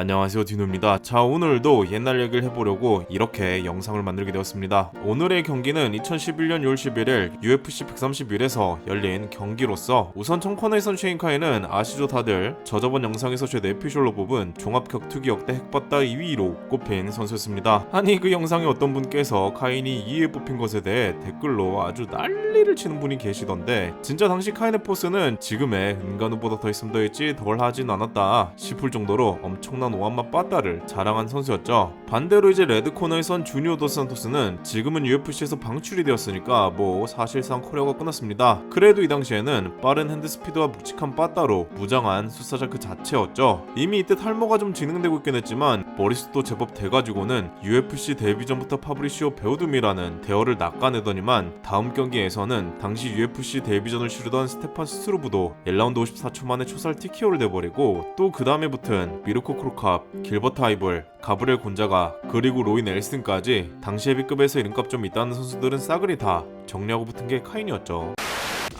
안녕하세요, 디노입니다. 자, 오늘도 옛날 얘기를 해보려고 이렇게 영상을 만들게 되었습니다. 오늘의 경기는 2011년 6월 11일 UFC 131에서 열린 경기로서 우선 청코너에선 쉐인카이는 아시죠 다들 저저번 영상에서 제 내피셜로 뽑은 종합격투기 역대 핵받다 2위로 꼽힌 선수였습니다. 아니 그 영상에 어떤 분께서 카인이 2위에 뽑힌 것에 대해 댓글로 아주 난리를 치는 분이 계시던데 진짜 당시 카인의 포스는 지금의 은간우보다 더 있으면 더했지 덜 하진 않았다 싶을 정도로 엄청난 오한마 빠따를 자랑한 선수였죠. 반대로 이제 레드코너에선 주니오 도 산토스는 지금은 UFC에서 방출이 되었으니까 뭐 사실상 커리어가 끝났습니다. 그래도 이 당시에는 빠른 핸드스피드와 묵직한 빠따로 무장한 수사자 그 자체였죠. 이미 이때 탈모가 좀 진행되고 있긴 했지만 머리숱도 제법 돼가지고는 UFC 데뷔 전부터 파브리시오 베우둠이라는 대어를 낚아내더니만 다음 경기에서는 당시 UFC 데뷔전을 치르던 스테판 스트루브도 1라운드 54초 만에 초살 TKO를 내버리고 또 그 다음에 붙은 미르코 크로캅, 길버트 아이블, 가브리엘 곤자가 그리고 로이 넬슨까지 당시 헤비급에서 이름값 좀 있다는 선수들은 싸그리 다 정리하고 붙은 게 카인이었죠.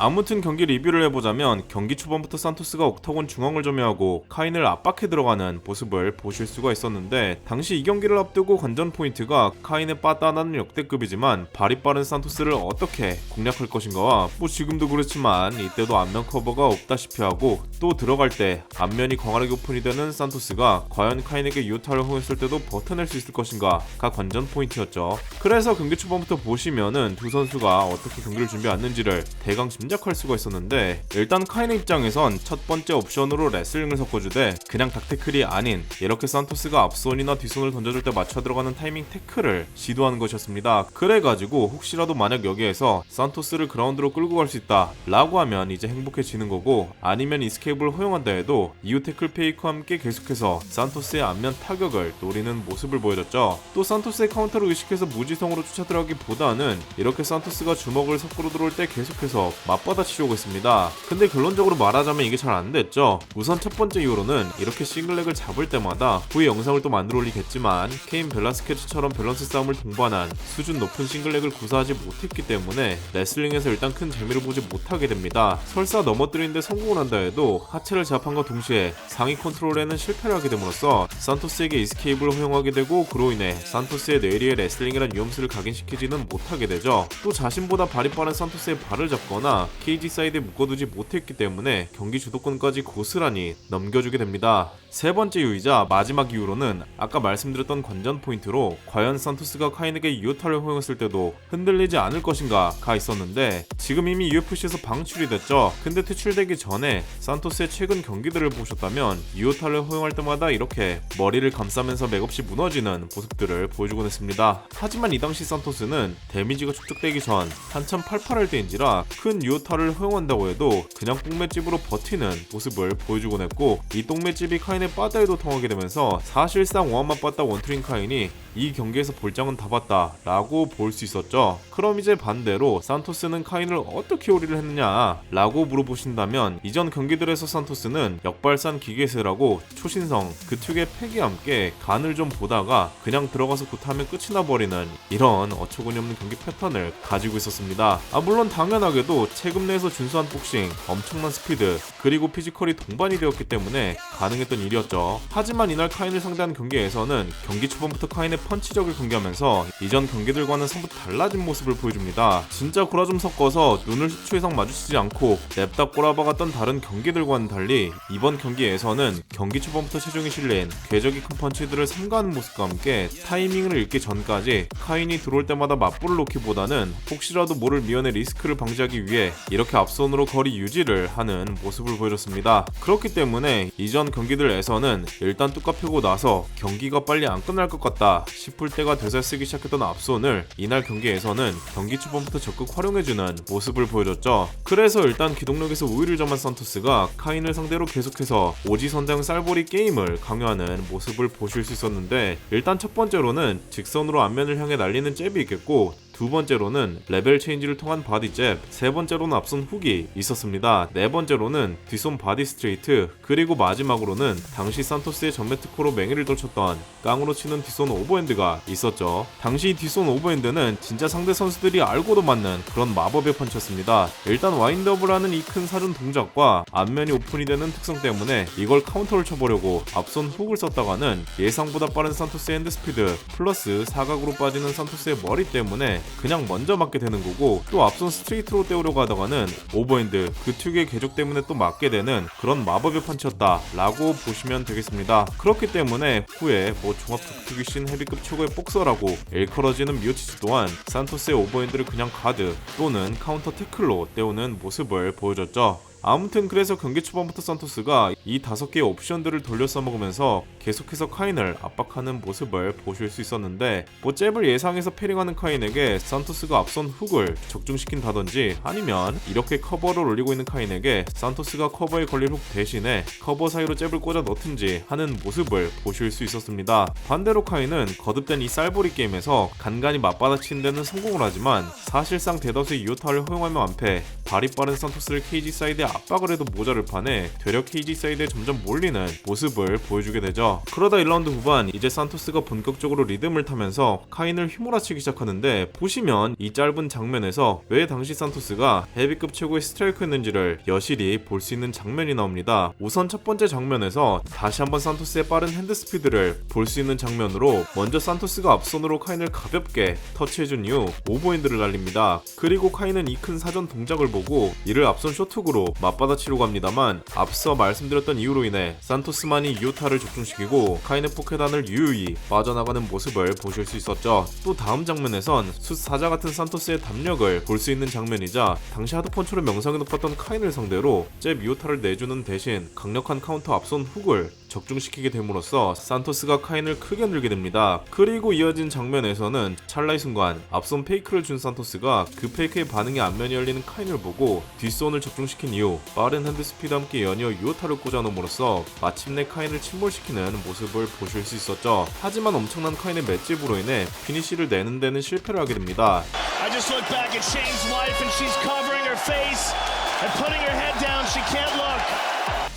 아무튼 경기 리뷰를 해보자면 경기 초반부터 산토스가 옥타곤 중앙을 점유하고 카인을 압박해 들어가는 모습을 보실 수가 있었는데 당시 이 경기를 앞두고 관전 포인트가 카인의 빠따나는 역대급이지만 발이 빠른 산토스를 어떻게 공략할 것인가와 뭐 지금도 그렇지만 이때도 안면 커버가 없다시피 하고 또 들어갈 때 안면이 광활하게 오픈이 되는 산토스가 과연 카인에게 유타를 허용했을 때도 버텨낼 수 있을 것인가가 관전 포인트였죠. 그래서 경기 초반부터 보시면은 두 선수가 어떻게 경기를 준비했는지를 대강 짐작할 수가 있었는데 일단 카인의 입장에선 첫 번째 옵션으로 레슬링을 섞어주되 그냥 닥태클이 아닌 이렇게 산토스가 앞손이나 뒷손을 던져줄 때 맞춰 들어가는 타이밍 태클을 시도하는 것이었습니다. 그래가지고 혹시라도 만약 여기에서 산토스를 그라운드로 끌고 갈 수 있다 라고 하면 이제 행복해지는 거고 아니면 이스케이프를 허용한다 해도 이후 태클 페이크와 함께 계속해서 산토스의 안면 타격을 노리는 모습을 보여줬죠. 또 산토스의 카운터를 의식해서 무지성으로 쫓아 들어가기보다는 이렇게 산토스가 주먹을 섞으로 들어올 때 계속해서 맞받아치려고 했습니다. 근데 결론적으로 말하자면 이게 잘 안됐죠. 우선 첫 번째 이유로는 이렇게 싱글렉을 잡을 때마다 후에 영상을 또 만들어 올리겠지만 케인 벨라스케즈처럼 밸런스 싸움을 동반한 수준 높은 싱글렉을 구사하지 못했기 때문에 레슬링에서 일단 큰 재미를 보지 못하게 됩니다. 설사 넘어뜨리는데 성공을 한다 해도 하체를 제압한과 동시에 상위 컨트롤에는 실패를 하게 됨으로써 산토스에게 이스케이프를 허용하게 되고 그로 인해 산토스의 뇌리에 레슬링이란 위험수를 각인시키지는 못하게 되죠. 또 자신보다 발이 빠른 산토스의 발을 잡거나 케이지 사이드에 묶어두지 못했기 때문에 경기 주도권까지 고스란히 넘겨주게 됩니다. 세 번째 이유이자 마지막 이유로는 아까 말씀드렸던 관전 포인트로 과연 산토스가 카인에게 이오타를 허용했을 때도 흔들리지 않을 것인가가 있었는데 지금 이미 UFC에서 방출이 됐죠. 근데 퇴출되기 전에 산토스의 최근 경기들을 보셨다면 이오타를 허용할 때마다 이렇게 머리를 감싸면서 맥없이 무너지는 모습들을 보여주곤 했습니다. 하지만 이 당시 산토스는 데미지가 축적되기 전 한참 팔팔할 때인지라 큰 이오타를 허용한다고 해도 그냥 똥맷집으로 버티는 모습을 보여주곤 했고 이 똥맷집이 카인의 빠따에도 통하게 되면서 사실상 오한마 빠따 원트린 카인이 이 경기에서 볼장은 다 봤다 라고 볼 수 있었죠. 그럼 이제 반대로 산토스는 카인을 어떻게 요리를 했느냐 라고 물어보신다면 이전 경기들에서 산토스는 역발산 기계세라고 초신성 그 특유의 팩이 함께 간을 좀 보다가 그냥 들어가서 굿하면 끝이 나버리는 이런 어처구니 없는 경기 패턴을 가지고 있었습니다. 물론 당연하게도 체급 내에서 준수한 복싱, 엄청난 스피드 그리고 피지컬이 동반이 되었기 때문에 가능했던 일이었죠. 하지만 이날 카인을 상대한 경기에서는 경기 초반부터 카인의 펀치력을 경기하면서 이전 경기들과는 사뭇 달라진 모습을 보여줍니다. 진짜 구라 좀 섞어서 눈을 10초 이상 마주치지 않고 냅다 꼬라박았던 다른 경기들과는 달리 이번 경기에서는 경기 초반부터 체중이 실린 궤적이 큰 펀치들을 삼가하는 모습과 함께 타이밍을 읽기 전까지 카인이 들어올 때마다 맞불을 놓기보다는 혹시라도 모를 미연의 리스크를 방지하기 위해 이렇게 앞손으로 거리 유지를 하는 모습을 보여줬습니다. 그렇기 때문에 이전 경기들에서는 일단 뚜까 펴고 나서 경기가 빨리 안 끝날 것 같다 싶을 때가 돼서 쓰기 시작했던 앞손을 이날 경기에서는 경기 초반부터 적극 활용해주는 모습을 보여줬죠. 그래서 일단 기동력에서 우위를 점한 산토스가 카인을 상대로 계속해서 오지선다형 쌀보리 게임을 강요하는 모습을 보실 수 있었는데 일단 첫 번째로는 직선으로 앞면을 향해 날리는 잽이 있겠고 두 번째로는 레벨 체인지를 통한 바디 잽, 세 번째로는 앞손 훅이 있었습니다. 네 번째로는 뒷손 바디 스트레이트, 그리고 마지막으로는 당시 산토스의 전매 특허로 맹위를 떨쳤던 깡으로 치는 뒷손 오버핸드가 있었죠. 당시 뒷손 오버핸드는 진짜 상대 선수들이 알고도 맞는 그런 마법의 펀치였습니다. 일단 와인드업을 하는 이 큰 사전 동작과 앞면이 오픈이 되는 특성 때문에 이걸 카운터를 쳐보려고 앞손 훅을 썼다가는 예상보다 빠른 산토스의 핸드 스피드 플러스 사각으로 빠지는 산토스의 머리 때문에 그냥 먼저 맞게 되는 거고, 또 앞손 스트레이트로 때우려고 하다가는 오버핸드 그 특유의 궤적 때문에 또 맞게 되는 그런 마법의 펀치였다 라고 보시면 되겠습니다. 그렇기 때문에 후에 종합 격투기신 헤비급 최고의 복서라고 일컬어지는 미오치즈 또한 산토스의 오버핸드를 그냥 가드 또는 카운터 태클로 때우는 모습을 보여줬죠. 아무튼 그래서 경기 초반부터 산토스가 이 5개의 옵션들을 돌려 써먹으면서 계속해서 카인을 압박하는 모습을 보실 수 있었는데, 잽을 예상해서 패링하는 카인에게 산토스가 앞선 훅을 적중시킨다든지 아니면 이렇게 커버를 올리고 있는 카인에게 산토스가 커버에 걸릴 훅 대신에 커버 사이로 잽을 꽂아 넣든지 하는 모습을 보실 수 있었습니다. 반대로 카인은 거듭된 이 쌀보리 게임에서 간간히 맞받아치는 데는 성공을 하지만 사실상 대다수의 이오타를 허용하며 완패, 발이 빠른 산토스를 케이지 사이드에 압박을 해도 모자를 판에 되려 케이지 사이드에 점점 몰리는 모습을 보여주게 되죠. 그러다 1라운드 후반 이제 산토스가 본격적으로 리듬을 타면서 카인을 휘몰아치기 시작하는데, 보시면 이 짧은 장면에서 왜 당시 산토스가 헤비급 최고의 스트라이커였는지를 여실히 볼 수 있는 장면이 나옵니다. 우선 첫 번째 장면에서 다시 한번 산토스의 빠른 핸드 스피드를 볼 수 있는 장면으로 먼저 산토스가 앞손으로 카인을 가볍게 터치해준 이후 오버핸드를 날립니다. 그리고 카인은 이 큰 사전 동작을 보고 이를 앞손 쇼트으로 맞받아치려고 합니다만, 앞서 말씀드렸던 이유로 인해 산토스만이 이오타를 적중시키고 카인의 포켓안을 유유히 빠져나가는 모습을 보실 수 있었죠. 또 다음 장면에선 숫사자 같은 산토스의 담력을 볼 수 있는 장면이자 당시 하드펀처로 명성이 높았던 카인을 상대로 잽 이오타를 내주는 대신 강력한 카운터 앞손 훅을 적중시키게 됨으로써 산토스가 카인을 크게 늘게 됩니다. 그리고 이어진 장면에서는 찰나의 순간 앞손 페이크를 준 산토스가 그 페이크의 반응에 앞면이 열리는 카인을 보고 뒷손을 적중시킨 이후 빠른 핸드 스피드와 함께 연이어 유오타를 꽂아놓음으로써 마침내 카인을 침몰시키는 모습을 보실 수 있었죠. 하지만 엄청난 카인의 맷집으로 인해 피니시를 내는 데는 실패를 하게 됩니다. I just look back at Shane's wife and she's covering her face and putting her head down. She can't look.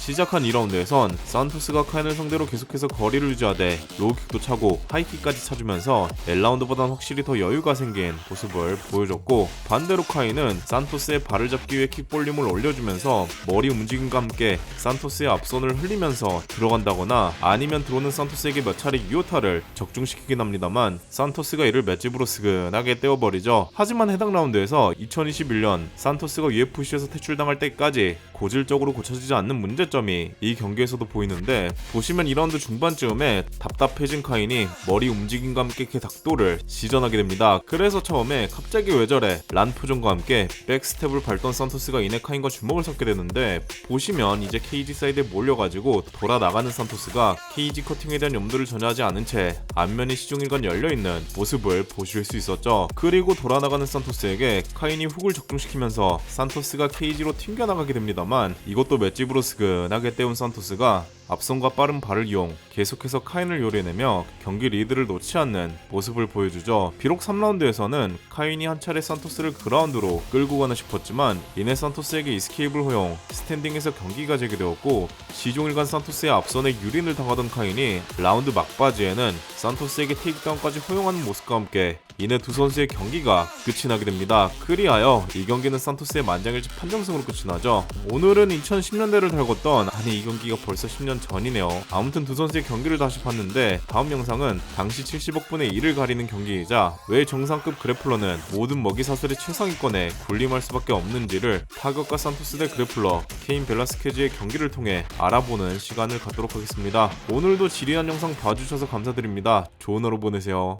시작한 2라운드에선 산토스가 카인을 상대로 계속해서 거리를 유지하되 로우킥도 차고 하이킥까지 차주면서 1라운드보단 확실히 더 여유가 생긴 모습을 보여줬고, 반대로 카인은 산토스의 발을 잡기 위해 킥볼륨을 올려주면서 머리 움직임과 함께 산토스의 앞손을 흘리면서 들어간다거나 아니면 들어오는 산토스에게 몇 차례 이오타를 적중시키긴 합니다만 산토스가 이를 맷집으로 스근하게 떼어버리죠. 하지만 해당 라운드에서 2021년 산토스가 UFC에서 퇴출당할 때까지 고질적으로 고쳐지지 않는 문제점이 이 경기에서도 보이는데, 보시면 2라운드 중반쯤에 답답해진 카인이 머리 움직임과 함께 그 닥도를 시전하게 됩니다. 그래서 처음에 갑자기 왜 저래 란 표정과 함께 백스텝을 밟던 산토스가 이내 카인과 주먹을 섞게 되는데, 보시면 이제 케이지 사이드에 몰려가지고 돌아 나가는 산토스가 케이지 커팅에 대한 염두를 전혀 하지 않은 채 앞면이 시종일관 열려있는 모습을 보실 수 있었죠. 그리고 돌아 나가는 산토스에게 카인이 훅을 적중시키면서 산토스가 케이지로 튕겨나가게 됩니다만, 이것도 맷집으로 스근하게 때운 산토스가 앞손과 빠른 발을 이용 계속해서 카인을 요리내며 경기 리드를 놓지 않는 모습을 보여주죠. 비록 3라운드에서는 카인이 한 차례 산토스를 그라운드로 끌고 가나 싶었지만 이내 산토스에게 이스케이프를 허용 스탠딩에서 경기가 재개되었고, 시종일관 산토스의 앞선에 유린을 당하던 카인이 라운드 막바지에는 산토스에게 테이크다운까지 허용하는 모습과 함께 이내 두 선수의 경기가 끝이 나게 됩니다. 그리하여 이 경기는 산토스의 만장일치 판정승으로 끝이 나죠. 오늘은 2010년대를 달궜던, 아니 이 경기가 벌써 10년 전이네요. 아무튼 두 선수의 경기를 다시 봤는데, 다음 영상은 당시 70억 분의 1을 가리는 경기이자 왜 정상급 그래플러는 모든 먹이사슬의 최상위권에 군림할 수밖에 없는지를 타격과 산토스 대 그래플러 케인 벨라스케즈의 경기를 통해 알아보는 시간을 갖도록 하겠습니다. 오늘도 지리한 영상 봐주셔서 감사드립니다. 좋은 하루 보내세요.